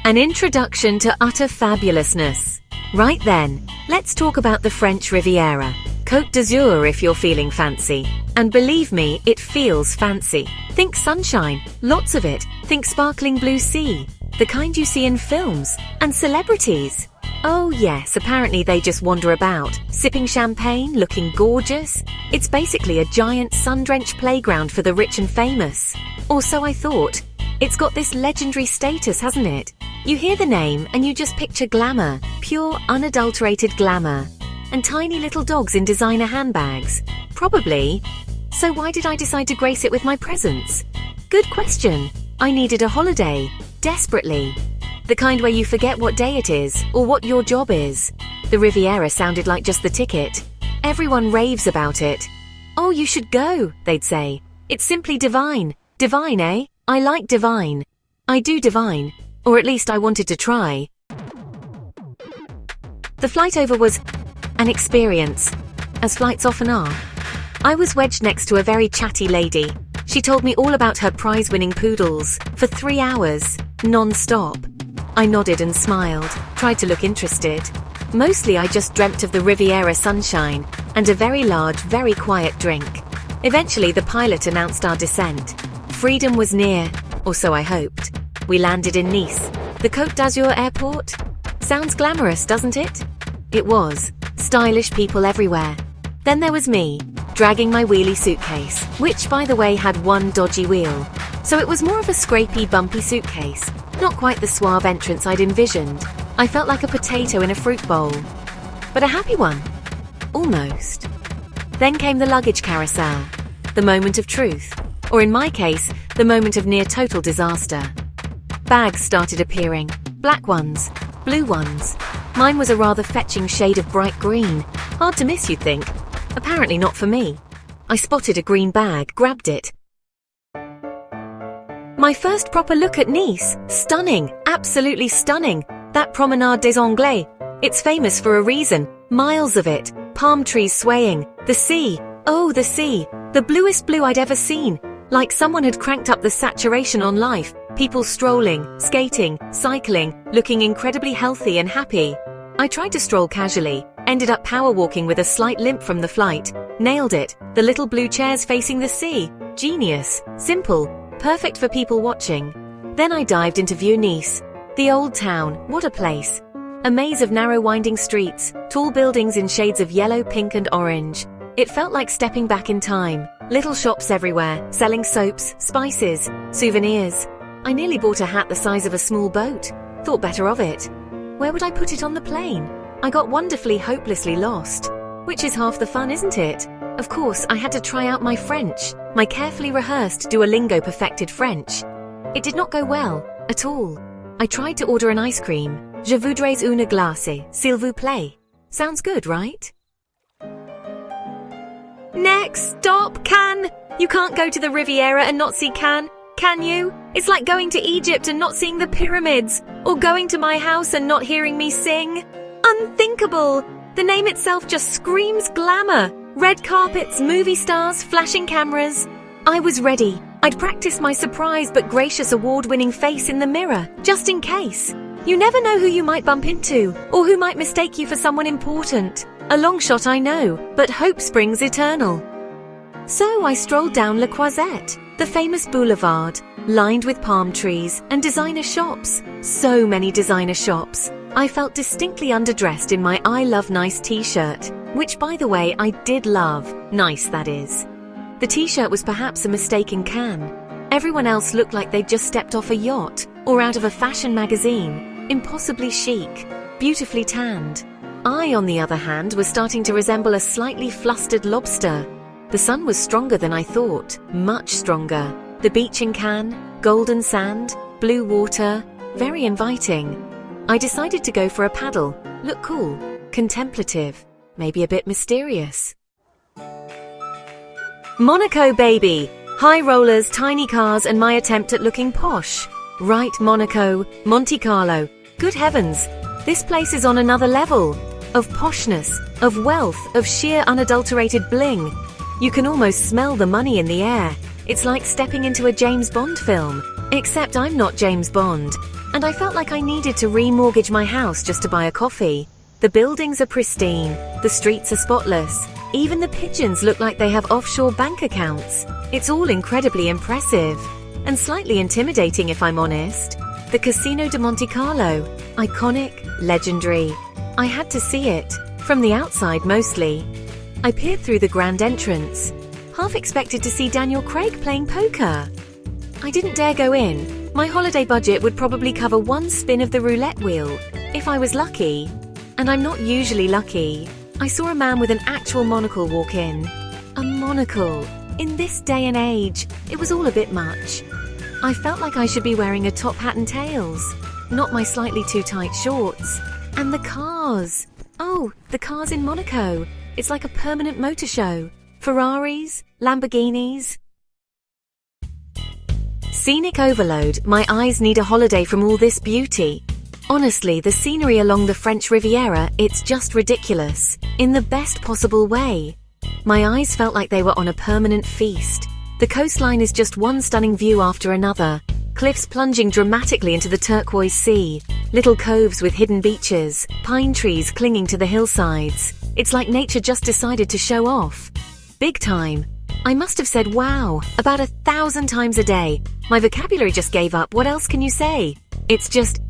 An introduction to utter fabulousness. Right then, let's talk about the French Riviera. Côte d'Azur if you're feeling fancy. And believe me, it feels fancy. Think sunshine, lots of it. Think sparkling blue sea, the kind you see in films, and celebrities. Oh yes, apparently they just wander about, sipping champagne, looking gorgeous. It's basically a giant sun-drenched playground for the rich and famous. Or so I thought. It's got this legendary status, hasn't it? You hear the name and you just picture glamour, pure, unadulterated glamour. And tiny little dogs in designer handbags. Probably. So why did I decide to grace it with my presence? Good question. I needed a holiday. Desperately. The kind where you forget what day it is, or what your job is. The Riviera sounded like just the ticket. Everyone raves about it. Oh, you should go, they'd say. It's simply divine. Divine, eh? I like divine. I do divine. Or at least I wanted to try. The flight over was an experience, as flights often are. I was wedged next to a very chatty lady. She told me all about her prize-winning poodles, for 3 hours, non-stop. I nodded and smiled, tried to look interested. Mostly I just dreamt of the Riviera sunshine, and a very large, very quiet drink. Eventually the pilot announced our descent. Freedom was near, or so I hoped. We landed in Nice, the Côte d'Azur airport. Sounds glamorous, doesn't it? It was. Stylish people everywhere. Then there was me, dragging my wheelie suitcase, which by the way had one dodgy wheel. So it was more of a scrapey, bumpy suitcase. Not quite the suave entrance I'd envisioned. I felt like a potato in a fruit bowl. But a happy one. Almost. Then came the luggage carousel. The moment of truth. Or in my case, the moment of near total disaster. Bags started appearing. Black ones. Blue ones. Mine was a rather fetching shade of bright green. Hard to miss, you'd think. Apparently not for me. I spotted a green bag, grabbed it. My first proper look at Nice. Stunning. Absolutely stunning. That Promenade des Anglais. It's famous for a reason. Miles of it. Palm trees swaying. The sea. Oh, the sea. The bluest blue I'd ever seen. Like someone had cranked up the saturation on life. People strolling, skating, cycling, looking incredibly healthy and happy. I tried to stroll casually, ended up power walking with a slight limp from the flight. Nailed it. The little blue chairs facing the sea. Genius. Simple. Perfect for people watching. Then I dived into Vieux Nice. The old town. What a place. A maze of narrow winding streets, tall buildings in shades of yellow, pink and orange. It felt like stepping back in time. Little shops everywhere, selling soaps, spices, souvenirs. I nearly bought a hat the size of a small boat. Thought better of it. Where would I put it on the plane? I got wonderfully, hopelessly lost. Which is half the fun, isn't it? Of course, I had to try out my French. My carefully rehearsed Duolingo perfected French. It did not go well, at all. I tried to order an ice cream. Je voudrais une glace, s'il vous plaît. Sounds good, right? Next stop, Cannes! You can't go to the Riviera and not see Cannes, can you? It's like going to Egypt and not seeing the pyramids, or going to my house and not hearing me sing. Unthinkable! The name itself just screams glamour. Red carpets, movie stars, flashing cameras. I was ready. I'd practiced my surprise but gracious award-winning face in the mirror, just in case. You never know who you might bump into, or who might mistake you for someone important. A long shot, I know, but hope springs eternal. So I strolled down Le Croisette, the famous boulevard, lined with palm trees and designer shops. So many designer shops. I felt distinctly underdressed in my I Love Nice t-shirt, which by the way I did love. Nice, that is. The t-shirt was perhaps a mistake in Cannes. Everyone else looked like they'd just stepped off a yacht or out of a fashion magazine. Impossibly chic, beautifully tanned. I, on the other hand, was starting to resemble a slightly flustered lobster. The sun was stronger than I thought, much stronger. The beach in Cannes, golden sand, blue water, very inviting. I decided to go for a paddle. Look cool, contemplative, maybe a bit mysterious. Monaco, baby! High rollers, tiny cars, and my attempt at looking posh. Right, Monaco, Monte Carlo. Good heavens, this place is on another level. Of poshness, of wealth, of sheer unadulterated bling. You can almost smell the money in the air. It's like stepping into a James Bond film. Except I'm not James Bond. and I felt like I needed to remortgage my house just to buy a coffee. The buildings are pristine, the streets are spotless, even the pigeons look like they have offshore bank accounts. It's all incredibly impressive, and slightly intimidating if I'm honest. The Casino de Monte Carlo, iconic, legendary. I had to see it, from the outside mostly. I peered through the grand entrance, half expected to see Daniel Craig playing poker. I didn't dare go in. My holiday budget would probably cover one spin of the roulette wheel, if I was lucky. And I'm not usually lucky. I saw a man with an actual monocle walk in. A monocle. In this day and age, it was all a bit much. I felt like I should be wearing a top hat and tails, not my slightly too tight shorts. And the cars. Oh, the cars in Monaco. It's like a permanent motor show. Ferraris, Lamborghinis. Scenic overload. My eyes need a holiday from all this beauty. Honestly, the scenery along the French Riviera, it's just ridiculous. In the best possible way. My eyes felt like they were on a permanent feast. The coastline is just one stunning view after another. Cliffs plunging dramatically into the turquoise sea. Little coves with hidden beaches. Pine trees clinging to the hillsides. It's like nature just decided to show off. Big time. I must have said wow about 1,000 times a day. My vocabulary just gave up. What else can you say? It's just...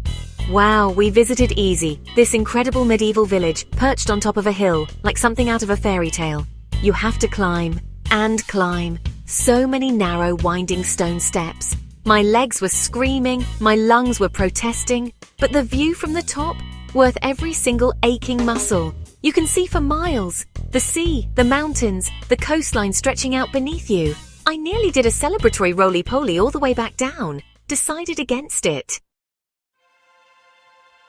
Wow, we visited easy, this incredible medieval village perched on top of a hill, like something out of a fairy tale. You have to climb, and climb. So many narrow, winding stone steps. My legs were screaming, my lungs were protesting, but the view from the top, worth every single aching muscle. You can see for miles. The sea, the mountains, the coastline stretching out beneath you. I nearly did a celebratory roly-poly all the way back down. Decided against it.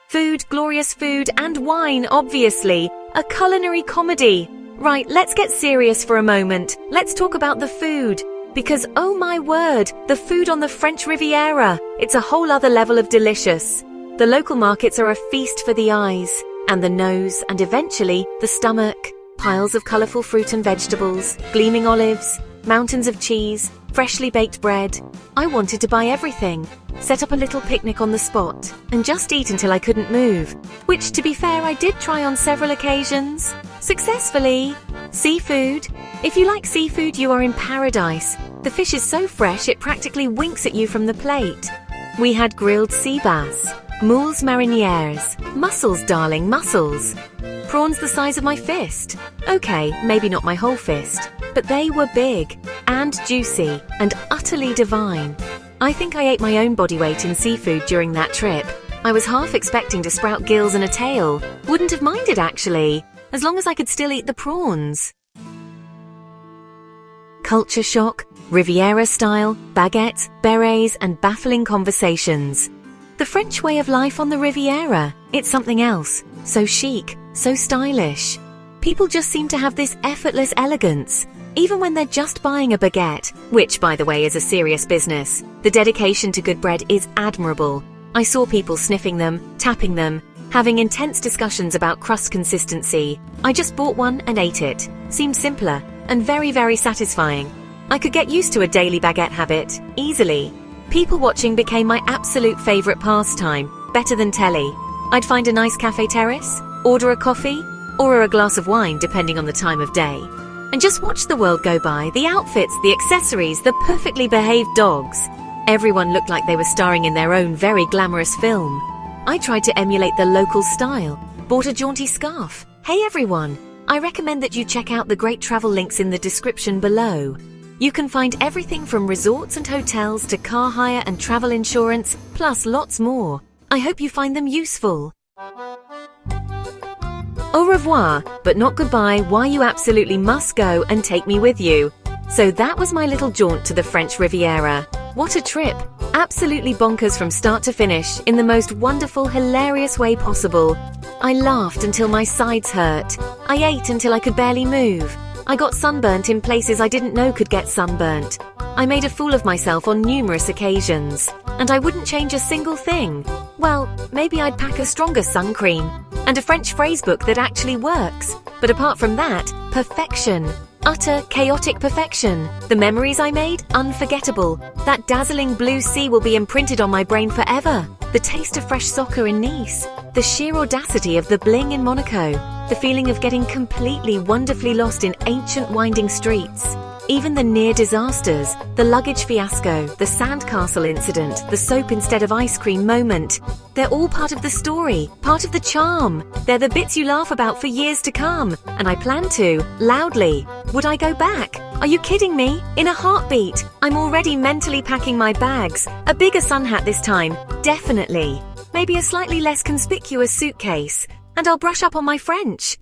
Food, glorious food, and wine, obviously. A culinary comedy. Right, let's get serious for a moment. Let's talk about the food. Because, oh my word, the food on the French Riviera. It's a whole other level of delicious. The local markets are a feast for the eyes, and the nose, and eventually, the stomach. Piles of colourful fruit and vegetables, gleaming olives, mountains of cheese, freshly baked bread. I wanted to buy everything, set up a little picnic on the spot, and just eat until I couldn't move, which, to be fair, I did try on several occasions. Successfully. Seafood. If you like seafood, you are in paradise. The fish is so fresh it practically winks at you from the plate. We had grilled sea bass, moules marinières, mussels, darling, mussels. Prawns the size of my fist. Okay, maybe not my whole fist, but they were big, and juicy, and utterly divine. I think I ate my own body weight in seafood during that trip. I was half expecting to sprout gills and a tail. Wouldn't have minded, actually, as long as I could still eat the prawns. Culture shock, Riviera style, baguettes, berets, and baffling conversations. The French way of life on the Riviera, it's something else. So chic, so stylish. People just seem to have this effortless elegance, even when they're just buying a baguette, which, by the way, is a serious business. The dedication to good bread is admirable. I saw people sniffing them, tapping them, having intense discussions about crust consistency. I just bought one and ate it. Seemed simpler and very, very satisfying. I could get used to a daily baguette habit, easily. People watching became my absolute favourite pastime, better than telly. I'd find a nice cafe terrace, order a coffee, or a glass of wine depending on the time of day, and just watch the world go by, the outfits, the accessories, the perfectly behaved dogs. Everyone looked like they were starring in their own very glamorous film. I tried to emulate the local style, bought a jaunty scarf. Hey everyone, I recommend that you check out the great travel links in the description below. You can find everything from resorts and hotels to car hire and travel insurance, plus lots more. I hope you find them useful. Au revoir, but not goodbye. Why you absolutely must go and take me with you. So that was my little jaunt to the French Riviera. What a trip! Absolutely bonkers from start to finish, in the most wonderful, hilarious way possible. I laughed until my sides hurt. I ate until I could barely move. I got sunburnt in places I didn't know could get sunburnt. I made a fool of myself on numerous occasions, and I wouldn't change a single thing. Well, maybe I'd pack a stronger sun cream and a French phrase book that actually works. But apart from that, perfection. Utter, chaotic perfection. The memories I made, unforgettable. That dazzling blue sea will be imprinted on my brain forever. the taste of fresh soccer in Nice, the sheer audacity of the bling in Monaco, the feeling of getting completely wonderfully lost in ancient winding streets. Even the near disasters, the luggage fiasco, the sandcastle incident, the soap instead of ice cream moment, they're all part of the story, part of the charm. They're the bits you laugh about for years to come, and I plan to, loudly. Would I go back? Are you kidding me? In a heartbeat. I'm already mentally packing my bags. A bigger sun hat this time, definitely. Maybe a slightly less conspicuous suitcase. And I'll brush up on my French.